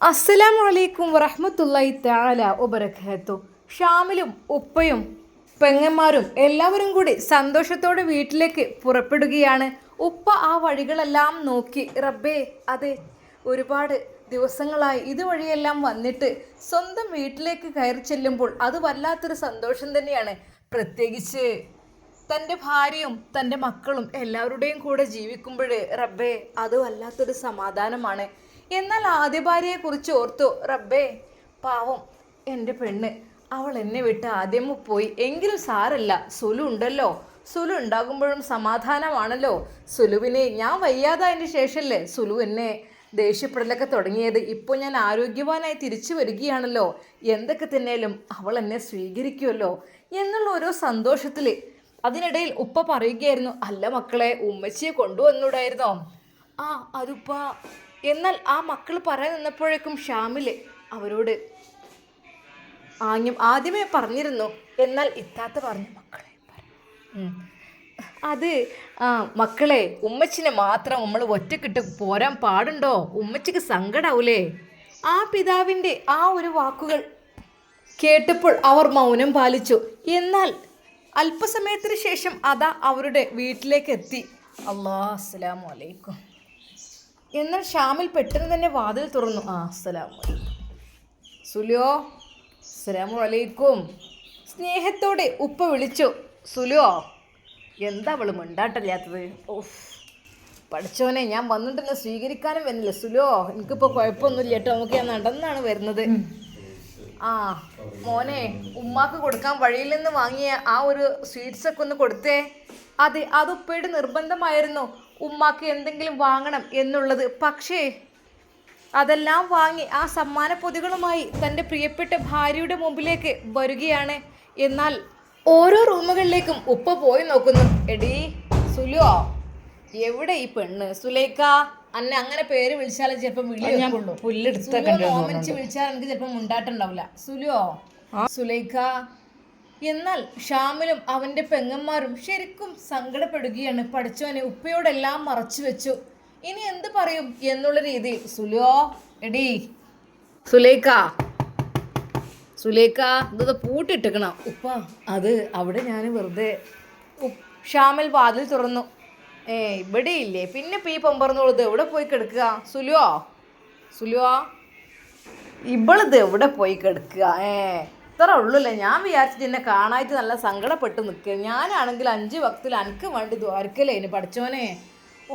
അസ്സലാമു അലൈക്കും വറഹ്മത്തുള്ളാഹി തആല വബറകാതുഹു. ഷാമിലും ഉപ്പയും പെങ്ങന്മാരും എല്ലാവരും കൂടി സന്തോഷത്തോടെ വീട്ടിലേക്ക് പുറപ്പെടുകയാണ്. ഉപ്പ ആ വഴികളെല്ലാം നോക്കി, റബ്ബേ, അതെ, ഒരുപാട് ദിവസങ്ങളായി ഇതുവഴിയെല്ലാം വന്നിട്ട് സ്വന്തം വീട്ടിലേക്ക് കയറി ചെല്ലുമ്പോൾ അത് വല്ലാത്തൊരു സന്തോഷം തന്നെയാണ്. പ്രത്യേകിച്ച് തൻ്റെ ഭാര്യയും തൻ്റെ മക്കളും എല്ലാവരുടെയും കൂടെ ജീവിക്കുമ്പോൾ റബ്ബേ, അത് വല്ലാത്തൊരു സമാധാനമാണ്. എന്നാൽ ആദ്യ ഭാര്യയെക്കുറിച്ച് ഓർത്തു, റബ്ബേ, പാവം എൻ്റെ പെണ്ണ്, അവൾ എന്നെ വിട്ട് ആദ്യം പോയി. എങ്കിലും സാരല്ല, സുലു ഉണ്ടല്ലോ. സുലു ഉണ്ടാകുമ്പോഴും സമാധാനമാണല്ലോ. സുലുവിനെ ഞാൻ വയ്യാതായതിന് ശേഷമല്ലേ സുലു എന്നെ ദേഷ്യപ്പെടലൊക്കെ തുടങ്ങിയത്. ഇപ്പോൾ ഞാൻ ആരോഗ്യവാനായി തിരിച്ചു വരികയാണല്ലോ. എന്തൊക്കെ തന്നെയാലും അവൾ എന്നെ സ്വീകരിക്കുമല്ലോ എന്നുള്ള ഓരോ സന്തോഷത്തിൽ. അതിനിടയിൽ ഉപ്പ പറയുകയായിരുന്നു, അല്ല മക്കളെ, ഉമ്മച്ചിയെ കൊണ്ടുവന്നൂടായിരുന്നോ? ആ അതുപ്പ. എന്നാൽ ആ മക്കൾ പറയാൻ നിന്നപ്പോഴേക്കും ഷാമില് അവരോട് ആദ്യമേ പറഞ്ഞിരുന്നു. എന്നാൽ ഇത്താത്ത പറഞ്ഞു, മക്കളെ അത് മക്കളെ, ഉമ്മച്ചിനെ മാത്രം നമ്മൾ ഒറ്റക്കിട്ട് പോരാൻ പാടുണ്ടോ? ഉമ്മച്ചിക്ക് സങ്കടാവൂലേ? ആ പിതാവിൻ്റെ ആ ഒരു വാക്കുകൾ കേട്ടപ്പോൾ അവർ മൗനം പാലിച്ചു. എന്നാൽ അല്പസമയത്തിന് ശേഷം അതാ അവരുടെ വീട്ടിലേക്ക് എത്തി. അസ്സലാമു അലൈക്കും. എന്നാൽ ഷാമിൽ പെട്ടെന്ന് തന്നെ വാതിൽ തുറന്നു. അസ്സലാമു അലൈക്കും. സുലിയോ, അസ്സലാമു അലൈക്കും. സ്നേഹത്തോടെ ഉപ്പ വിളിച്ചു. സുലിയോ, എന്താ അവള് മിണ്ടാട്ടല്ലാത്തത്? ഓഫ്, പഠിച്ചോനെ, ഞാൻ വന്നിട്ടെന്നെ സ്വീകരിക്കാനും വരുന്നില്ല. സുലിയോ, എനിക്കിപ്പോൾ കുഴപ്പമൊന്നുമില്ല കേട്ടോ, നമുക്ക് ഞാൻ നടന്നാണ് വരുന്നത്. മോനെ, ഉമ്മാക്ക് കൊടുക്കാൻ വഴിയിൽ നിന്ന് വാങ്ങിയ ആ ഒരു സ്വീറ്റ്സൊക്കെ ഒന്ന് കൊടുത്തേ. അതെ, അത് ഉപ്പയുടെ നിർബന്ധമായിരുന്നു ഉമ്മാക്ക് എന്തെങ്കിലും വാങ്ങണം എന്നുള്ളത്. പക്ഷേ അതെല്ലാം വാങ്ങി ആ സമ്മാന പൊതികളുമായി തൻ്റെ പ്രിയപ്പെട്ട ഭാര്യയുടെ മുമ്പിലേക്ക് വരികയാണ്. എന്നാൽ ഓരോ റൂമുകളിലേക്കും ഉപ്പ പോയി നോക്കുന്നു. എടീ സുലുവോ, എവിടെ ഈ പെണ്ണ്? സുലൈക്ക, അന്നെ അങ്ങനെ പേര് വിളിച്ചാലും ചിലപ്പോൾ ഓമനിച്ച് വിളിച്ചാൽ എനിക്ക് ചിലപ്പോൾ മുണ്ടാട്ടുണ്ടാവില്ല. സുലുവോ, സുലൈക്ക. എന്നാൽ ഷാമിലും അവൻ്റെ പെങ്ങന്മാരും ശരിക്കും സങ്കടപ്പെടുകയാണ്. പഠിച്ചവനെ, ഉപ്പയോടെല്ലാം മറച്ചു വെച്ചു. ഇനി എന്ത് പറയും എന്നുള്ള രീതിയിൽ. സുലുവോ, എടീ സുലൈക്ക, സുലൈക്ക, ഇത് പൂട്ടിട്ടിക്കണം. ഉപ്പ, അത് അവിടെ ഞാൻ വെറുതെ. ഷാമിൽ വാതിൽ തുറന്നു. ഇവിടെ ഇല്ലേ? പിന്നെ ഈ പൊമ്പറന്നോളത് എവിടെ പോയി കിടക്കുക? സുലുവോ, സുലുവോ, ഇവളിത് എവിടെ പോയി കിടക്കുക? ഇത്ര ഉള്ളൂല്ലേ? ഞാൻ വിചാരിച്ചിട്ട് എന്നെ കാണായിട്ട് നല്ല സങ്കടപ്പെട്ട് നിൽക്കുക. ഞാനാണെങ്കിൽ 5 വക്തിൽ എനിക്ക് വേണ്ടി ദ്വാരക്കല്ലേ ഇനി. പഠിച്ചോനെ,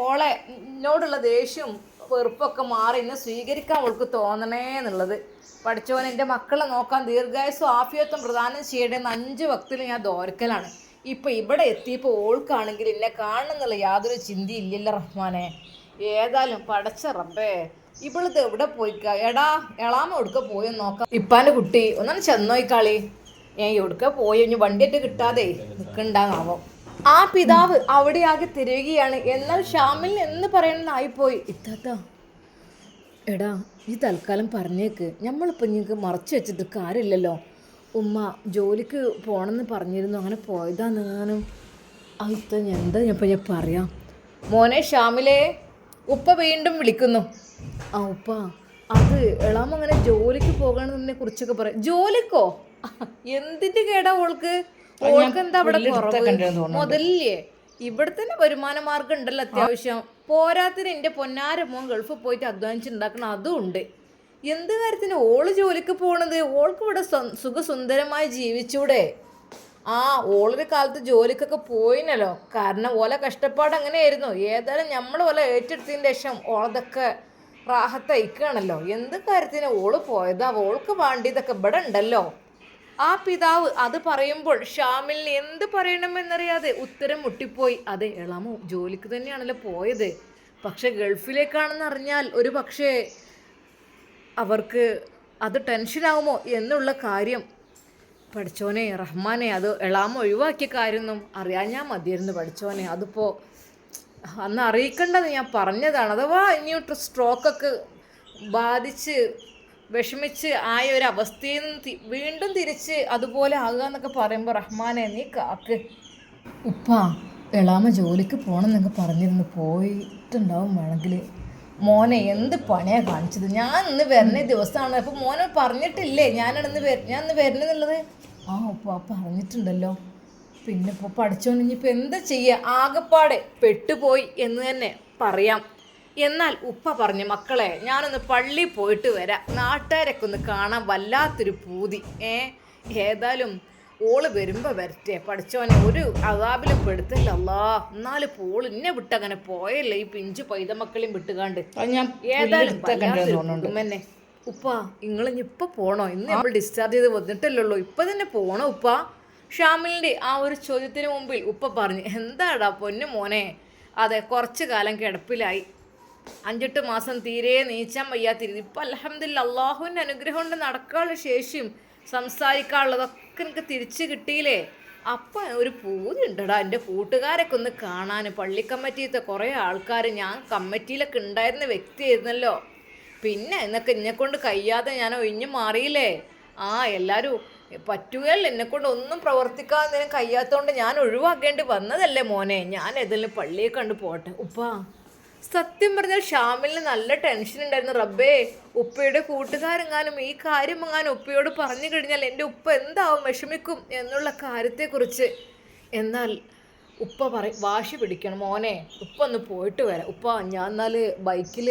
ഓളെ എന്നോടുള്ള ദേഷ്യവും വെറുപ്പൊക്കെ മാറി എന്നെ സ്വീകരിക്കാൻ അവൾക്ക് തോന്നണേ എന്നുള്ളത്. പഠിച്ചോനെ, എൻ്റെ മക്കളെ നോക്കാൻ ദീർഘായുസ്സും ആഫിയത്വം പ്രദാനം ചെയ്യണമെന്ന് 5 വക്തിൽ ഞാൻ ദ്വാരക്കലാണ്. ഇപ്പം ഇവിടെ എത്തിയപ്പോൾ ഓൾക്കാണെങ്കിൽ എന്നെ കാണണമെന്നുള്ള യാതൊരു ചിന്തയില്ലല്ലോ റഹ്മാനെ. ഏതായാലും പടച്ച റബ്ബേ, ഇവളിത് എവിടെ പോയിക്കാ? എടാ, എളാമ എവിടുക്ക പോയെന്ന് നോക്കാം. ഇപ്പാൻ്റെ കുട്ടി ഒന്നാണ് ചെന്നോയിക്കാളി. എവിടുക്ക പോയി? ഇനി വണ്ടിയിട്ട് കിട്ടാതെ നിൽക്കണ്ടാവോ? ആ പിതാവ് അവിടെ ആകെ തിരയുകയാണ്. എന്നാൽ ഷാമിൽ എന്ന് പറയണമെന്നായിപ്പോയി. ഇത്താത്ത, എടാ, ഈ തൽക്കാലം പറഞ്ഞേക്ക്, നമ്മളിപ്പോൾ നിങ്ങൾക്ക് മറച്ചു വെച്ചിട്ട് കാര്യമില്ലല്ലോ. ഉമ്മ ജോലിക്ക് പോകണമെന്ന് പറഞ്ഞിരുന്നു, അങ്ങനെ പോയതാണെന്നാനും. ഇത്ത എന്താ ഞാൻ പറയാം? മോനെ ഷാമിലേ, ഉപ്പ വീണ്ടും വിളിക്കുന്നു. ഉപ്പ, അത് എളാമ അങ്ങനെ ജോലിക്ക് പോകണമെന്നെ കുറിച്ചൊക്കെ പറയാം. ജോലിക്കോ? എന്തിന്റെ കേടാ ഓൾക്ക്? ഓൾക്ക് എന്താ അവിടെ മുതലില്ലേ? ഇവിടെ തന്നെ വരുമാന മാർഗം ഉണ്ടല്ലോ അത്യാവശ്യം. പോരാത്തിന് എൻ്റെ പൊന്നാര മോൻ ഗൾഫിൽ പോയിട്ട് അധ്വാനിച്ചുണ്ടാക്കണം, അതും ഉണ്ട്. എന്ത് കാര്യത്തിന് ഓള് ജോലിക്ക് പോകണത്? ഓൾക്ക് ഇവിടെ സുഖസുന്ദരമായി ജീവിച്ചൂടെ? ഓളൊരു കാലത്ത് ജോലിക്കൊക്കെ പോയിനല്ലോ. കാരണം ഓലെ കഷ്ടപ്പാട് അങ്ങനെയായിരുന്നു. ഏതായാലും നമ്മൾ ഓലെ ഏറ്റെടുത്തതിന് ശേഷം ഓളതൊക്കെ റാഹത്തയക്കുകയാണല്ലോ. എന്ത് കാര്യത്തിന് ഓള് പോയതാ? ഓൾക്ക് വേണ്ടിയതൊക്കെ ഇവിടെ ഉണ്ടല്ലോ. ആ പിതാവ് അത് പറയുമ്പോൾ ഷാമിലിന് എന്ത് പറയണമെന്നറിയാതെ ഉത്തരം മുട്ടിപ്പോയി. അതെ, എളാമോ ജോലിക്ക് തന്നെയാണല്ലോ പോയത്. പക്ഷെ ഗൾഫിലേക്കാണെന്ന് അറിഞ്ഞാൽ ഒരു പക്ഷേ അവർക്ക് അത് ടെൻഷനാവുമോ എന്നുള്ള കാര്യം. പഠിച്ചോനെ റഹ്മാനെ, അത് എളാമ ഒഴിവാക്കിയ കാര്യമൊന്നും അറിയാഞ്ഞാൽ മതിയായിരുന്നു. പഠിച്ചോനെ, അതിപ്പോൾ അന്ന് അറിയിക്കേണ്ടത് ഞാൻ പറഞ്ഞതാണ്. അഥവാ ഇനിയൊട്ട് സ്ട്രോക്കൊക്കെ ബാധിച്ച് വിഷമിച്ച് ആയ ഒരു അവസ്ഥയിൽ നിന്ന് വീണ്ടും തിരിച്ച് അതുപോലെ ആകുക എന്നൊക്കെ പറയുമ്പോൾ റഹ്മാനെ നീ കാക്ക്. ഉപ്പ, എളാമ ജോലിക്ക് പോകണം എന്നൊക്കെ പറഞ്ഞിരുന്നു, പോയിട്ടുണ്ടാവും വേണമെങ്കിൽ. മോനെ എന്ത് പണിയാ കാണിച്ചത്? ഞാൻ ഇന്ന് വരുന്ന ദിവസമാണ്. അപ്പോൾ മോനെ പറഞ്ഞിട്ടില്ലേ ഞാൻ ഇന്ന് വരുന്നെന്നുള്ളത്? ആ ഉപ്പ പറഞ്ഞിട്ടുണ്ടല്ലോ. പിന്നെ ഇപ്പോൾ പഠിച്ചോണ്ട് ഇനിയിപ്പോൾ എന്താ ചെയ്യുക? ആകെപ്പാടെ പെട്ടുപോയി എന്ന് തന്നെ പറയാം. എന്നാൽ ഉപ്പ പറഞ്ഞു, മക്കളെ ഞാനൊന്ന് പള്ളിയിൽ പോയിട്ട് വരാം, നാട്ടുകാരൊക്കെ ഒന്ന് കാണാൻ വല്ലാത്തൊരു പൂതി. ഏതായാലും ഓള് വരുമ്പോൾ വരട്ടെ, പഠിച്ചോനെ ഒരു അതാപിലും പെടുത്തില്ല. അല്ലാ എന്നാലും പോൾ ഇന്നെ വിട്ടങ്ങനെ പോയല്ലേ, ഈ പിഞ്ചു പൈതമക്കളെയും വിട്ടുകാണ്ട്. ഏതായാലും തന്നെ ഉപ്പ നിങ്ങളിഞ്ഞ് ഇപ്പം പോണോ? ഇന്ന് നമ്മൾ ഡിസ്ചാർജ് ചെയ്ത് വന്നിട്ടല്ലോ, ഇപ്പം തന്നെ പോണോ ഉപ്പ? ഷാമിലിൻ്റെ ആ ഒരു ചോദ്യത്തിന് മുമ്പിൽ ഉപ്പ പറഞ്ഞു, എന്താടാ പൊന്നു മോനെ, അതെ കുറച്ച് കാലം കിടപ്പിലായി, 5-8 മാസം തീരെ നീച്ചാൻ വയ്യാത്തിരുന്നു. ഇപ്പം അൽഹംദുലില്ലാ അള്ളാഹുവിൻ്റെ അനുഗ്രഹം കൊണ്ട് നടക്കാനുള്ള ശേഷിയും സംസാരിക്കാനുള്ളതൊക്കെ എനിക്ക് തിരിച്ചു കിട്ടിയില്ലേ. അപ്പം ഒരു പൂതി ഉണ്ടടാ എൻ്റെ കൂട്ടുകാരൊക്കെ ഒന്ന് കാണാൻ. പള്ളി കമ്മിറ്റിയിലത്തെ കുറേ ആൾക്കാർ, ഞാൻ കമ്മിറ്റിയിലൊക്കെ ഉണ്ടായിരുന്ന വ്യക്തിയായിരുന്നല്ലോ. പിന്നെ എന്നൊക്കെ എന്നെക്കൊണ്ട് കഴിയാതെ ഞാൻ ഒഴിഞ്ഞു മാറിയില്ലേ. എല്ലാവരും പറ്റുകയല്ല, എന്നെക്കൊണ്ട് ഒന്നും പ്രവർത്തിക്കാൻ കഴിയാത്തതുകൊണ്ട് ഞാൻ ഒഴിവാക്കേണ്ടി വന്നതല്ലേ മോനെ. ഞാൻ ഏതെങ്കിലും പള്ളിയെ കണ്ടു പോട്ടെ ഉപ്പ. സത്യം പറഞ്ഞാൽ ഷാമിലിന് നല്ല ടെൻഷൻ ഉണ്ടായിരുന്നു. റബ്ബേ, ഉപ്പയുടെ കൂട്ടുകാരെങ്ങാനും ഈ കാര്യം എങ്ങാനും ഉപ്പയോട് പറഞ്ഞു കഴിഞ്ഞാൽ എൻ്റെ ഉപ്പ എന്താവും, വിഷമിക്കും എന്നുള്ള കാര്യത്തെക്കുറിച്ച്. എന്നാൽ ഉപ്പ വാശി പിടിക്കണം, മോനെ ഉപ്പ ഒന്ന് പോയിട്ട് വരാം ഉപ്പ, ഞാൻ എന്നാൽ ബൈക്കിൽ,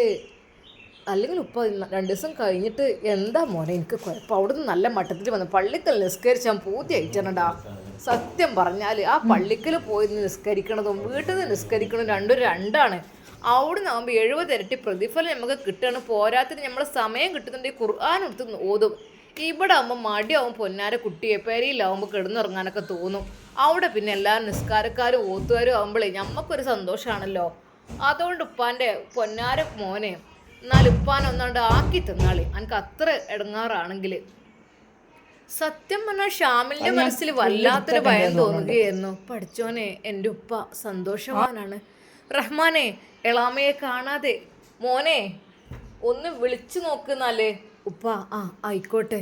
അല്ലെങ്കിൽ ഉപ്പ 2 ദിവസം കഴിഞ്ഞിട്ട്. എന്താ മോനെ എനിക്ക് കുഴപ്പം? അവിടുന്ന് നല്ല മട്ടത്തിൽ വന്നു പള്ളിക്കൽ നിസ്കരിച്ചാൽ പൂർത്തിയായിട്ടാണ്ടാ. സത്യം പറഞ്ഞാൽ ആ പള്ളിക്കൽ പോയി നിസ്കരിക്കണതും വീട്ടിൽ നിന്ന് നിസ്കരിക്കണതും രണ്ടും രണ്ടാണ്. അവിടെ നിന്നാകുമ്പോൾ 70 ഇരട്ടി പ്രതിഫലം നമുക്ക് കിട്ടുകയാണ്. പോരാത്തിന് നമ്മളെ സമയം കിട്ടുന്നുണ്ടെങ്കിൽ ഖുർആൻ എടുത്ത് ഓതും. ഇവിടെ ആകുമ്പോൾ മടിയാവും പൊന്നാര കുട്ടിയെ, പേരിയിലാവുമ്പോൾ കിടന്നുറങ്ങാനൊക്കെ തോന്നും. അവിടെ പിന്നെ എല്ലാവരും നിസ്കാരക്കാരും ഓത്തുകാരും ആകുമ്പോഴേ നമുക്കൊരു സന്തോഷമാണല്ലോ. അതുകൊണ്ട് ഉപ്പാൻ്റെ പൊന്നാര മോനെ, എന്നാൽ ഉപ്പാനൊന്നാണ്ട് ആക്കി തന്നാളി, എനിക്ക് അത്ര ഇടങ്ങാറാണെങ്കിൽ. സത്യം പറഞ്ഞാൽ ഷാമിലിൻ്റെ മനസ്സിൽ വല്ലാത്തൊരു ഭയം തോന്നുകയായിരുന്നു. പഠിച്ചോനെ എൻ്റെ ഉപ്പ സന്തോഷവാനാണ്. റഹ്മാനെ, എളാമയെ കാണാതെ മോനെ ഒന്ന് വിളിച്ചു നോക്കുന്നാലേ ഉപ്പ. ആയിക്കോട്ടെ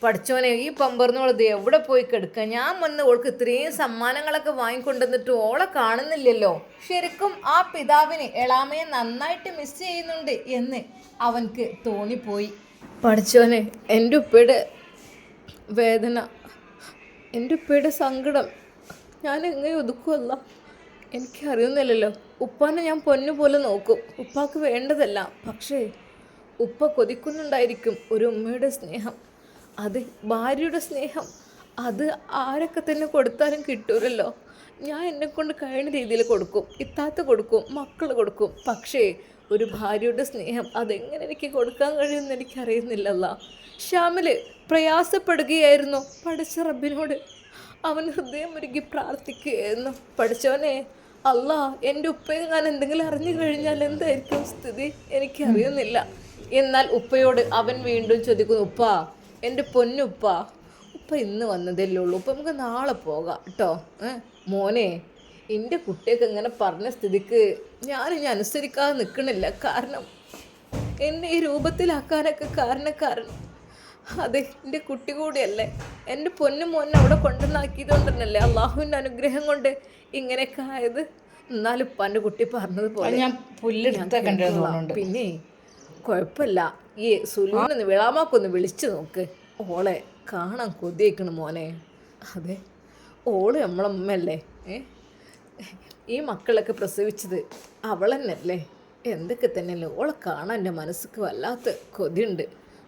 പഠിച്ചോനെ, ഈ പമ്പർന്നോളത് എവിടെ പോയി കിടക്കുക? ഞാൻ വന്ന് ഓൾക്ക് ഇത്രയും സമ്മാനങ്ങളൊക്കെ വാങ്ങിക്കൊണ്ടുവന്നിട്ട് ഓളെ കാണുന്നില്ലല്ലോ. ശരിക്കും ആ പിതാവിന് എളാമയെ നന്നായിട്ട് മിസ് ചെയ്യുന്നുണ്ട് എന്ന് അവൻക്ക് തോന്നിപ്പോയി. പഠിച്ചോനെ, എൻ്റെ ഉപ്പയുടെ വേദന, എൻ്റെ ഉപ്പയുടെ സങ്കടം ഞാൻ എങ്ങനെ ഒതുക്കുമല്ല, എനിക്കറിയുന്നില്ലല്ലോ. ഉപ്പാനെ ഞാൻ പൊന്നുപോലെ നോക്കും, ഉപ്പാക്ക് വേണ്ടതല്ല. പക്ഷേ ഉപ്പ കൊതിക്കുന്നുണ്ടായിരിക്കും ഒരു ഉമ്മയുടെ സ്നേഹം, അത് ഭാര്യയുടെ സ്നേഹം. അത് ആരൊക്കെ തന്നെ കൊടുത്താലും കിട്ടൂരല്ലോ. ഞാൻ എന്നെക്കൊണ്ട് കഴിയുന്ന രീതിയിൽ കൊടുക്കും, ഇത്താത്ത കൊടുക്കും, മക്കൾ കൊടുക്കും. പക്ഷേ ഒരു ഭാര്യയുടെ സ്നേഹം അതെങ്ങനെ എനിക്ക് കൊടുക്കാൻ കഴിയുമെന്ന് എനിക്കറിയുന്നില്ലല്ല. ഷാമില് പ്രയാസപ്പെടുകയായിരുന്നു പഠിച്ച റബ്ബിനോട്. അവൻ ഹൃദയം ഒരുക്കി പ്രാർത്ഥിക്കുകയായിരുന്നു. പഠിച്ചവനെ, അല്ലാ എൻ്റെ ഉപ്പയും ഞാൻ എന്തെങ്കിലും അറിഞ്ഞു കഴിഞ്ഞാൽ എന്തായിരിക്കും സ്ഥിതി എനിക്കറിയുന്നില്ല. എന്നാൽ ഉപ്പയോട് അവൻ വീണ്ടും ചോദിക്കുന്നു, ഉപ്പ എൻ്റെ പൊന്നുപ്പ, ഉപ്പ ഇന്ന് വന്നതല്ലേ ഉള്ളൂ, ഉപ്പ നമുക്ക് നാളെ പോകാം കേട്ടോ. മോനെ, എൻ്റെ കുട്ടിയൊക്കെ ഇങ്ങനെ പറഞ്ഞ സ്ഥിതിക്ക് ഞാനിനി അനുസരിക്കാതെ നിൽക്കണില്ല. കാരണം എന്നെ ഈ രൂപത്തിലാക്കാനൊക്കെ കാരണക്കാരൻ അതെ എൻ്റെ കുട്ടി കൂടിയല്ലേ. എൻ്റെ പൊന്നു മോനെ അവിടെ കൊണ്ടുവന്നാക്കിയത് കൊണ്ടല്ലേ അള്ളാഹുവിൻ്റെ അനുഗ്രഹം കൊണ്ട് ഇങ്ങനെയൊക്കെ ആയത്. എന്നാലും ഉപ്പാൻ്റെ കുട്ടി പറഞ്ഞതുപോലെ ഞാൻ പുല്ലെടുത്ത. പിന്നെ കുഴപ്പമില്ല, ഈ സുലൂനൊന്ന് വിളാമാക്കൊന്ന് വിളിച്ചു നോക്ക്, ഓളെ കാണാൻ കൊതിയിക്കണം മോനെ. അതെ, ഓള് നമ്മളമ്മല്ലേ. ഈ മക്കളൊക്കെ പ്രസവിച്ചത് അവൾ തന്നെയല്ലേ. എന്തൊക്കെ തന്നെയല്ലേ, ഓളെ കാണാൻ എൻ്റെ മനസ്സിക്ക് വല്ലാത്ത കൊതിയുണ്ട്,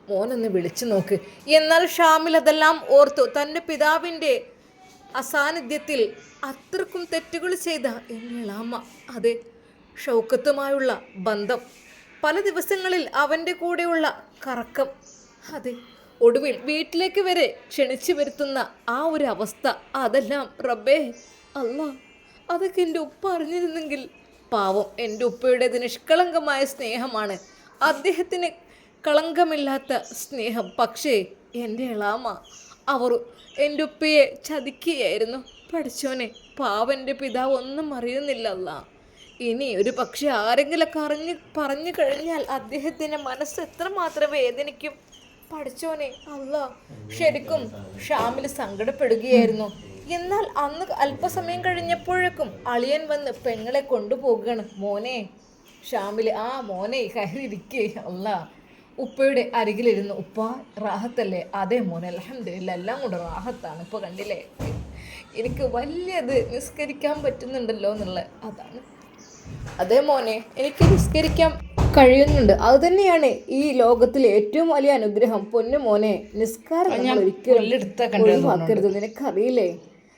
മോനൊന്ന് വിളിച്ചു നോക്ക്. എന്നാൽ ഷാമിൽ അതെല്ലാം ഓർത്തു. തൻ്റെ പിതാവിൻ്റെ അസാന്നിധ്യത്തിൽ അത്രക്കും തെറ്റുകൾ ചെയ്ത എളാമ, അതെ ഷൗക്കത്തുമായുള്ള ബന്ധം, പല ദിവസങ്ങളിൽ അവൻ്റെ കൂടെയുള്ള കറക്കം, അതെ ഒടുവിൽ വീട്ടിലേക്ക് വരെ ക്ഷണിച്ചു വരുത്തുന്ന ആ ഒരു അവസ്ഥ, അതെല്ലാം റബ്ബേ അല്ലാ, അതൊക്കെ എൻ്റെ ഉപ്പ അറിഞ്ഞിരുന്നെങ്കിൽ. പാവം എൻ്റെ ഉപ്പയുടേത് നിഷ്കളങ്കമായ സ്നേഹമാണ്, അദ്ദേഹത്തിന് കളങ്കമില്ലാത്ത സ്നേഹം. പക്ഷേ എൻ്റെ എളാമ, അവർ എൻ്റെ ഉപ്പയെ ചതിക്കുകയായിരുന്നു. പഠിച്ചോനെ, പാവൻ്റെ പിതാവ് ഒന്നും അറിയുന്നില്ലല്ല. ഇനി ഒരു പക്ഷെ ആരെങ്കിലൊക്കെ പറഞ്ഞു കഴിഞ്ഞാൽ അദ്ദേഹത്തിൻ്റെ മനസ്സ് എത്രമാത്രം വേദനിക്കും. പഠിച്ചോനെ അല്ല. ശരിക്കും ഷാമിൽ സങ്കടപ്പെടുകയായിരുന്നു. എന്നാൽ അന്ന് അല്പസമയം കഴിഞ്ഞപ്പോഴേക്കും അളിയൻ വന്ന് പെങ്ങളെ കൊണ്ടുപോകുകയാണ്. മോനെ, ഷാമിൽ ആ മോനെ കയറിയിരിക്കേ അല്ല ഉപ്പയുടെ അരികിലിരുന്നു. ഉപ്പ റാഹത്തല്ലേ? അതേ മോനെ അൽഹംദുലില്ലാ എല്ലാം കൂടെ റാഹത്താണ്. ഇപ്പോൾ കണ്ടില്ലേ എനിക്ക് വലിയത് നിസ്കരിക്കാൻ പറ്റുന്നുണ്ടല്ലോ എന്നുള്ളത്, അതാണ്. അതേ മോനെ എനിക്ക് നിസ്കരിക്കാൻ കഴിയുന്നുണ്ട്. അത് തന്നെയാണ് ഈ ലോകത്തിലെ ഏറ്റവും വലിയ അനുഗ്രഹം. പൊന്നു മോനെ നിസ്കാരം നമ്മൾ ഒരിക്കലും ഒഴിവാക്കരുത്. നിനക്കറിയില്ലേ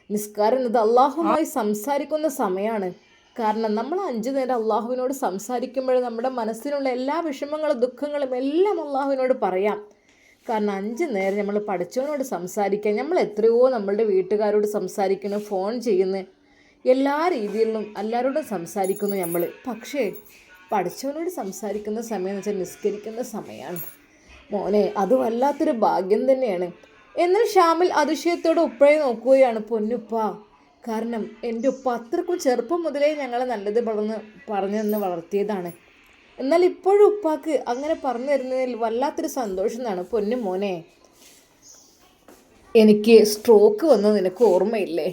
നിസ്കാരം എന്നത് അള്ളാഹുമായി സംസാരിക്കുന്ന സമയമാണ്. കാരണം നമ്മൾ 5 നേരം അള്ളാഹുവിനോട് സംസാരിക്കുമ്പോൾ നമ്മുടെ മനസ്സിലുള്ള എല്ലാ വിഷമങ്ങളും ദുഃഖങ്ങളും എല്ലാം അള്ളാഹുവിനോട് പറയാം. കാരണം 5 നേരം നമ്മൾ പഠിച്ചവനോട് സംസാരിക്കാൻ, നമ്മൾ എത്രയോ നമ്മളുടെ വീട്ടുകാരോട് സംസാരിക്കുന്നു, ഫോൺ ചെയ്യുന്നു, എല്ലാ രീതിയിലും എല്ലാവരോടും സംസാരിക്കുന്നു നമ്മൾ. പക്ഷേ പഠിച്ചവനോട് സംസാരിക്കുന്ന സമയം എന്ന് വെച്ചാൽ നിസ്കരിക്കുന്ന സമയമാണ് മോനെ. അത് വല്ലാത്തൊരു ഭാഗ്യം തന്നെയാണ്. എന്നാൽ ഷാമിൽ അതിശയത്തോടെ ഉപ്പയെ നോക്കുകയാണ്. പൊന്നുപ്പ, കാരണം എൻ്റെ ഉപ്പ അത്രക്കും ചെറുപ്പം മുതലേ ഞങ്ങളെ നല്ലത് പറഞ്ഞു തന്ന് വളർത്തിയതാണ്. എന്നാൽ ഇപ്പോഴും ഉപ്പാക്ക് അങ്ങനെ പറഞ്ഞു തരുന്നതിൽ വല്ലാത്തൊരു സന്തോഷം എന്നാണ്. പൊന്നു മോനെ, എനിക്ക് സ്ട്രോക്ക് വന്നത് നിനക്ക് ഓർമ്മയില്ലേ?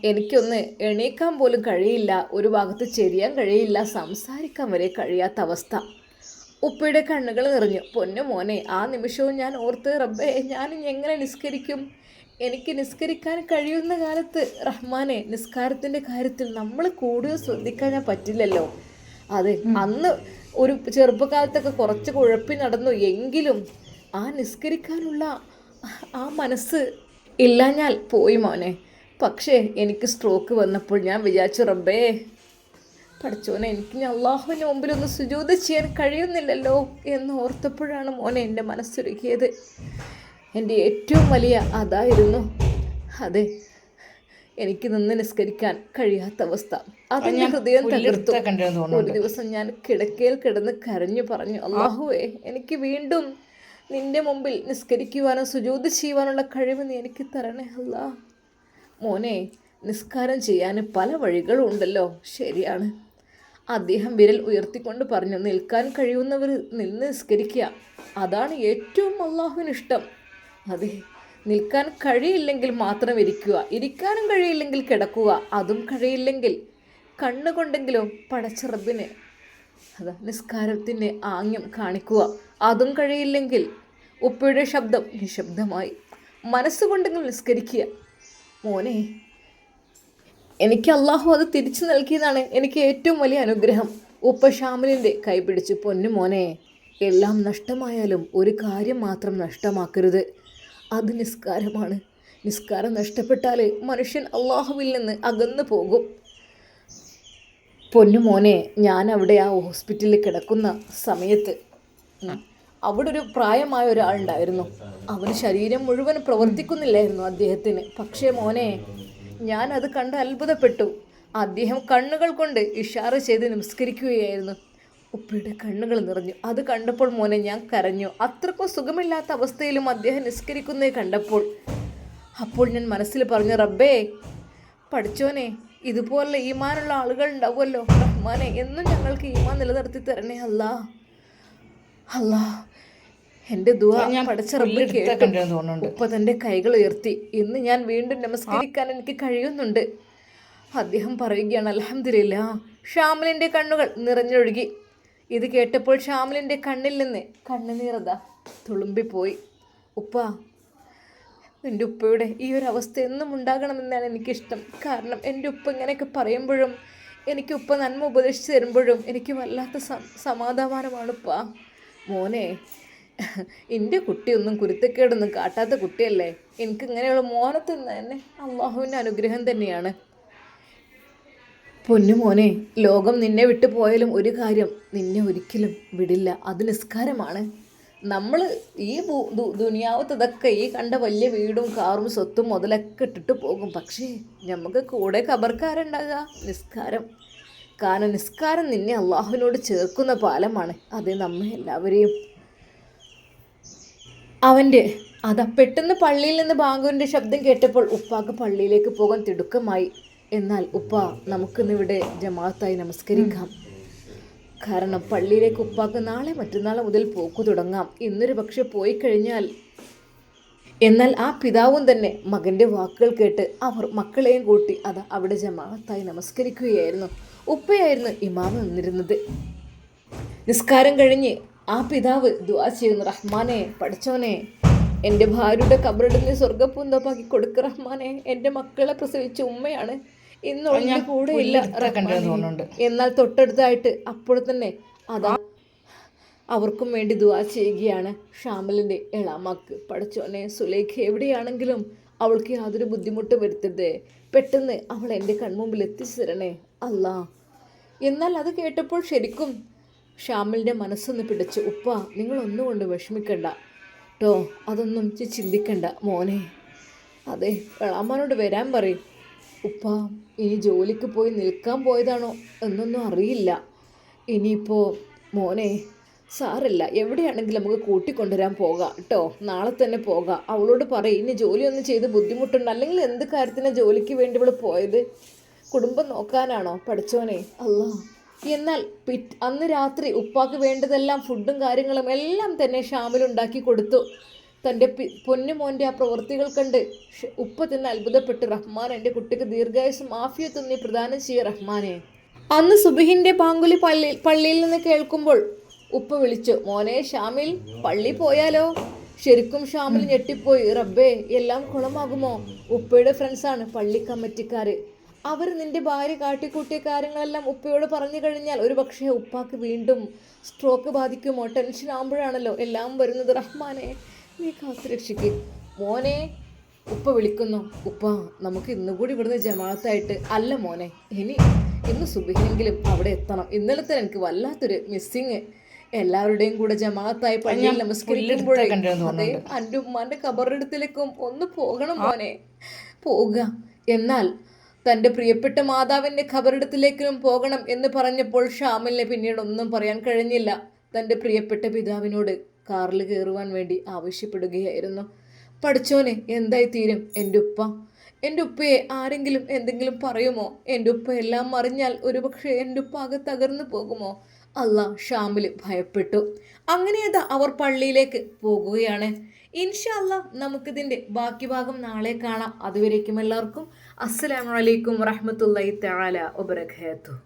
എനിക്കൊന്ന് എണീക്കാൻ പോലും കഴിയില്ല, ഒരു ഭാഗത്ത് ചെരിയാൻ കഴിയില്ല, സംസാരിക്കാൻ വരെ കഴിയാത്ത അവസ്ഥ. ഉപ്പയുടെ കണ്ണുകൾ നിറഞ്ഞു. പൊന്നു മോനെ, ആ നിമിഷവും ഞാൻ ഓർത്ത്, റബ്ബേ ഞാൻ എങ്ങനെ നിസ്കരിക്കും? എനിക്ക് നിസ്കരിക്കാൻ കഴിയുന്ന കാലത്ത് റഹ്മാനെ നിസ്കാരത്തിൻ്റെ കാര്യത്തിൽ നമ്മൾ കൂടുതൽ ശ്രദ്ധിക്കാൻ പറ്റില്ലല്ലോ. അതെ, അന്ന് ഒരു ചെറുപ്പകാലത്തൊക്കെ കുറച്ച് കുഴപ്പി നടന്നു, എങ്കിലും ആ നിസ്കരിക്കാനുള്ള ആ മനസ്സ് ഇല്ലാഞ്ഞാൽ പോയി മോനെ. പക്ഷേ എനിക്ക് സ്ട്രോക്ക് വന്നപ്പോൾ ഞാൻ വിചാരിച്ചു, റബ്ബേ പഠിച്ചോനെ എനിക്ക് അള്ളാഹുവിൻ്റെ മുമ്പിലൊന്ന് സുജൂദ് ചെയ്യാൻ കഴിയുന്നില്ലല്ലോ എന്ന് ഓർത്തപ്പോഴാണ് മോനെ എൻ്റെ മനസ്സൊരുക്കിയത്. എൻ്റെ ഏറ്റവും വലിയ അതായിരുന്നു. അതെ, എനിക്ക് നിന്ന് നിസ്കരിക്കാൻ കഴിയാത്ത അവസ്ഥ, അതെൻ്റെ ഹൃദയം തകർത്തു. ഒരു ദിവസം ഞാൻ കിടക്കയിൽ കിടന്ന് കരഞ്ഞു പറഞ്ഞു, അള്ളാഹുവേ എനിക്ക് വീണ്ടും നിൻ്റെ മുമ്പിൽ നിസ്കരിക്കുവാനോ സുജൂദ് ചെയ്യുവാനുള്ള കഴിവ് നീ എനിക്ക് തരണേ അല്ലാ. മോനെ, നിസ്കാരം ചെയ്യാൻ പല വഴികളും ഉണ്ടല്ലോ. ശരിയാണ്. അദ്ദേഹം വിരൽ ഉയർത്തിക്കൊണ്ട് പറഞ്ഞു, നിൽക്കാൻ കഴിയുന്നവർ നിന്ന് നിസ്കരിക്കുക, അതാണ് ഏറ്റവും അള്ളാഹുവിനിഷ്ടം. അതെ, നിൽക്കാൻ കഴിയില്ലെങ്കിൽ മാത്രം ഇരിക്കുക, ഇരിക്കാനും കഴിയില്ലെങ്കിൽ കിടക്കുക, അതും കഴിയില്ലെങ്കിൽ കണ്ണുകൊണ്ടെങ്കിലും പടച്ച റബ്ബിനെ അതാ നിസ്കാരത്തിൻ്റെ ആംഗ്യം കാണിക്കുക, അതും കഴിയില്ലെങ്കിൽ ഉപ്പയുടെ ശബ്ദം നിശബ്ദമായി മനസ്സുകൊണ്ടെങ്കിലും നിസ്കരിക്കുക. മോനെ, എനിക്ക് അള്ളാഹു അത് തിരിച്ചു നൽകിയതാണ് എനിക്ക് ഏറ്റവും വലിയ അനുഗ്രഹം. ഉപ്പ ഷാമിലിൻ്റെ കൈ പിടിച്ചു. പൊന്നു മോനെ, എല്ലാം നഷ്ടമായാലും ഒരു കാര്യം മാത്രം നഷ്ടമാക്കരുത്, അത് നിസ്കാരമാണ്. നിസ്കാരം നഷ്ടപ്പെട്ടാൽ മനുഷ്യൻ അള്ളാഹുവിൽ നിന്ന് അകന്നു പോകും. പൊന്നു മോനെ, ഞാൻ അവിടെ ആ ഹോസ്പിറ്റലിൽ കിടക്കുന്ന സമയത്ത് അവിടെ ഒരു പ്രായമായ ഒരാളുണ്ടായിരുന്നു. അവന് ശരീരം മുഴുവൻ പ്രവർത്തിക്കുന്നില്ലായിരുന്നു അദ്ദേഹത്തിന്. പക്ഷേ മോനെ, ഞാൻ അത് കണ്ട് അത്ഭുതപ്പെട്ടു. അദ്ദേഹം കണ്ണുകൾ കൊണ്ട് ഇഷാറ ചെയ്ത് നമസ്കരിക്കുകയായിരുന്നു. ഉപ്പയുടെ കണ്ണുകൾ നിറഞ്ഞു. അത് കണ്ടപ്പോൾ മോനെ ഞാൻ കരഞ്ഞു. അത്രക്കും സുഖമില്ലാത്ത അവസ്ഥയിലും അദ്ദേഹം നിസ്കരിക്കുന്നത് കണ്ടപ്പോൾ അപ്പോൾ ഞാൻ മനസ്സിൽ പറഞ്ഞു, റബ്ബേ പഠിച്ചോനെ, ഇതുപോലെ ഈമാനുള്ള ആളുകൾ ഉണ്ടാവുമല്ലോ റഹ്മാനെ, എന്നും ഞങ്ങൾക്ക് ഈമാൻ നിലനിർത്തി തരണേ അല്ലാ. അല്ലാ, എൻ്റെ ദുആ പഠിച്ച റബ്ബ് കേട്ടു. ഉപ്പ തൻ്റെ കൈകൾ ഉയർത്തി. ഇന്ന് ഞാൻ വീണ്ടും നമസ്കരിക്കാൻ എനിക്ക് കഴിയുന്നുണ്ട്. അദ്ദേഹം പറയുകയാണ്, അൽഹംദുലില്ലാ. ഷാമിലിൻ്റെ കണ്ണുകൾ നിറഞ്ഞൊഴുകി. ഇത് കേട്ടപ്പോൾ ഷാമിലിൻ്റെ കണ്ണിൽ നിന്ന് കണ്ണുനീറതാ തുളുമ്പിപ്പോയി. ഉപ്പ, എൻ്റെ ഉപ്പയുടെ ഈ ഒരു അവസ്ഥ എന്നും ഉണ്ടാകണമെന്നാണ് എനിക്കിഷ്ടം. കാരണം എൻ്റെ ഉപ്പ ഇങ്ങനെയൊക്കെ പറയുമ്പോഴും എനിക്ക് ഉപ്പ നന്മ ഉപദേശിച്ച് തരുമ്പോഴും എനിക്ക് വല്ലാത്ത സമാധാനമാണ് ഉപ്പ. മോനെ, എൻ്റെ കുട്ടിയൊന്നും കുരുത്തക്കേടൊന്നും കാട്ടാത്ത കുട്ടിയല്ലേ. എനിക്ക് ഇങ്ങനെയുള്ള മോനത്ത് തന്നെ അള്ളാഹുവിൻ്റെ അനുഗ്രഹം തന്നെയാണ്. പൊന്നു മോനെ, ലോകം നിന്നെ വിട്ടു പോയാലും ഒരു കാര്യം നിന്നെ ഒരിക്കലും വിടില്ല, അത് നിസ്കാരമാണ്. നമ്മൾ ഈ ദുനിയാവത്തതൊക്കെ ഈ കണ്ട വലിയ വീടും കാറും സ്വത്തും മുതലൊക്കെ ഇട്ടിട്ട് പോകും. പക്ഷേ നമുക്ക് കൂടെ ഖബർക്കാരുണ്ടാകുക നിസ്കാരം. കാരണം നിസ്കാരം നിന്നെ അള്ളാഹുവിനോട് ചേർക്കുന്ന പാലമാണ്. അത് നമ്മെ എല്ലാവരെയും അവൻ്റെ അതാ പെട്ടെന്ന് പള്ളിയിൽ നിന്ന് ബാങ്കുവിൻ്റെ ശബ്ദം കേട്ടപ്പോൾ ഉപ്പാക്ക് പള്ളിയിലേക്ക് പോകാൻ തിടുക്കമായി. എന്നാൽ ഉപ്പ, നമുക്കിന്നിവിടെ ജമാഅത്തായി നമസ്കരിക്കാം. കാരണം പള്ളിയിലേക്ക് ഉപ്പാക്ക് നാളെ മറ്റന്നാൾ മുതൽ പോക്ക് തുടങ്ങാം. ഇന്നൊരു പക്ഷെ പോയി കഴിഞ്ഞാൽ. എന്നാൽ ആ പിതാവും തന്നെ മകൻ്റെ വാക്കുകൾ കേട്ട് അവർ മക്കളെയും കൂട്ടി അവിടെ ജമാഅത്തായി നമസ്കരിക്കുകയായിരുന്നു. ഉപ്പയായിരുന്നു ഇമാമ നിന്നിരുന്നത്. നിസ്കാരം കഴിഞ്ഞ് ആ പിതാവ് ദുആ ചെയ്യുന്നു, റഹ്മാനെ പഠിച്ചോനെ എൻ്റെ ഭാര്യയുടെ കബറിടുന്ന് സ്വർഗ്ഗപ്പൂന്തോപ്പാക്കി കൊടുക്ക റഹ്മാനെ, എൻ്റെ മക്കളെ പ്രസവിച്ച ഉമ്മയാണ്, ഇന്ന് കൂടെ ഇല്ല റഹ്മാനെ. എന്നാൽ തൊട്ടടുത്തായിട്ട് അപ്പോൾ തന്നെ അതാ അവർക്കും വേണ്ടി ദുആ ചെയ്യുകയാണ് ഷാമിലിൻ്റെ എളാമാക്ക്. പഠിച്ചോനെ സുലൈഖ എവിടെയാണെങ്കിലും അവൾക്ക് യാതൊരു ബുദ്ധിമുട്ട് വരുത്തരുത്, പെട്ടെന്ന് അവൾ എൻ്റെ കൺമുമ്പിൽ എത്തിച്ചു തരണേ അല്ലാ. എന്നാൽ അത് കേട്ടപ്പോൾ ശരിക്കും ഷാമിലിൻ്റെ മനസ്സൊന്ന് പിടിച്ചു. ഉപ്പ നിങ്ങളൊന്നും കൊണ്ട് വിഷമിക്കണ്ട കേട്ടോ, അതൊന്നും ചിന്തിക്കണ്ട മോനെ. അതെ എളാമാനോട് വരാൻ പറയും. ഉപ്പ ഇനി ജോലിക്ക് പോയി നിൽക്കാൻ പോയതാണോ എന്നൊന്നും അറിയില്ല. ഇനിയിപ്പോൾ മോനെ സാറില്ല, എവിടെയാണെങ്കിലും നമുക്ക് കൂട്ടിക്കൊണ്ടുവരാൻ പോകാം കേട്ടോ, നാളെ തന്നെ പോകാം. അവളോട് പറയും ഇനി ജോലിയൊന്നും ചെയ്ത് ബുദ്ധിമുട്ടുണ്ട്, അല്ലെങ്കിൽ എന്ത് കാര്യത്തിനാണ് ജോലിക്ക് വേണ്ടി ഇവൾ പോയത്? കുടുംബം നോക്കാനാണോ പഠിച്ചോനെ അല്ലാ. എന്നാൽ അന്ന് രാത്രി ഉപ്പാക്ക് വേണ്ടതെല്ലാം ഫുഡും കാര്യങ്ങളും എല്ലാം തന്നെ ഷാമിലുണ്ടാക്കി കൊടുത്തു. തൻ്റെ പൊന്നുമോൻ്റെ ആ പ്രവൃത്തികൾ കണ്ട് ഉപ്പ തന്നെ അത്ഭുതപ്പെട്ടു. റഹ്മാൻ എൻ്റെ കുട്ടിക്ക് ദീർഘായുസും ആഫിയത്തും നീ പ്രദാനം ചെയ്യുക റഹ്മാനെ. അന്ന് സുബഹിൻ്റെ പാങ്കുലി പള്ളിയിൽ നിന്ന് കേൾക്കുമ്പോൾ ഉപ്പ വിളിച്ചു, മോനെ ഷാമിൽ പള്ളി പോയാലോ? ശരിക്കും ഷാമിൽ ഞെട്ടിപ്പോയി. റബ്ബേ എല്ലാം കുളമാകുമോ? ഉപ്പയുടെ ഫ്രണ്ട്സാണ് പള്ളി കമ്മിറ്റിക്കാർ, അവർ നിന്റെ ഭാര്യ കാട്ടിക്കൂട്ടിയ കാര്യങ്ങളെല്ലാം ഉപ്പയോട് പറഞ്ഞു കഴിഞ്ഞാൽ ഒരു പക്ഷേ ഉപ്പാക്ക് വീണ്ടും സ്ട്രോക്ക് ബാധിക്കുമോ? ടെൻഷൻ ആകുമ്പോഴാണല്ലോ എല്ലാം വരുന്നത്. റഹ്മാനെ നീ കാത്തുരക്ഷിക്ക് മോനെ. ഉപ്പ വിളിക്കുന്നു. ഉപ്പ നമുക്ക് ഇന്നുകൂടി ഇവിടുന്ന് ജമാഅത്തായിട്ട്. അല്ല മോനെ, ഇന്ന് സുബഹിനെങ്കിലും അവിടെ എത്തണം. ഇന്നലത്തെ എനിക്ക് വല്ലാത്തൊരു മിസ്സിങ്. എല്ലാവരുടെയും കൂടെ ജമാഅത്തായി പള്ളിയിൽ നമസ്കരിക്കുമ്പോഴേ എൻ്റെ ഉമ്മാൻ്റെ ഖബറിടത്തിലേക്കും ഒന്ന് പോകണം മോനെ, പോവുക. എന്നാൽ തൻ്റെ പ്രിയപ്പെട്ട മാതാവിൻ്റെ ഖബറിടത്തിലേക്കും പോകണം എന്ന് പറഞ്ഞപ്പോൾ ഷാമിലിനെ പിന്നീട് ഒന്നും പറയാൻ കഴിഞ്ഞില്ല. തൻ്റെ പ്രിയപ്പെട്ട പിതാവിനോട് കാറിൽ കയറുവാൻ വേണ്ടി ആവശ്യപ്പെടുകയായിരുന്നു. പഠിച്ചോനെ എന്തായി തീരും എൻ്റെ ഉപ്പയെ ആരെങ്കിലും എന്തെങ്കിലും പറയുമോ? എൻ്റെ ഉപ്പ എല്ലാം അറിഞ്ഞാൽ ഒരുപക്ഷെ എൻ്റെ ഉപ്പ ആകെ തകർന്നു പോകുമോ? അല്ലാ. ഷാമിൽ ഭയപ്പെട്ടു. അങ്ങനെയതാ അവർ പള്ളിയിലേക്ക് പോകുകയാണ്. ഇൻഷാ അല്ലാ നമുക്കിതിൻ്റെ ബാക്കി ഭാഗം നാളെ കാണാം. അതുവരേക്കും എല്ലാവർക്കും അസ്സലാമു അലൈക്കും വറഹ്മത്തുള്ളാഹി തആല വബറകാതുഹു.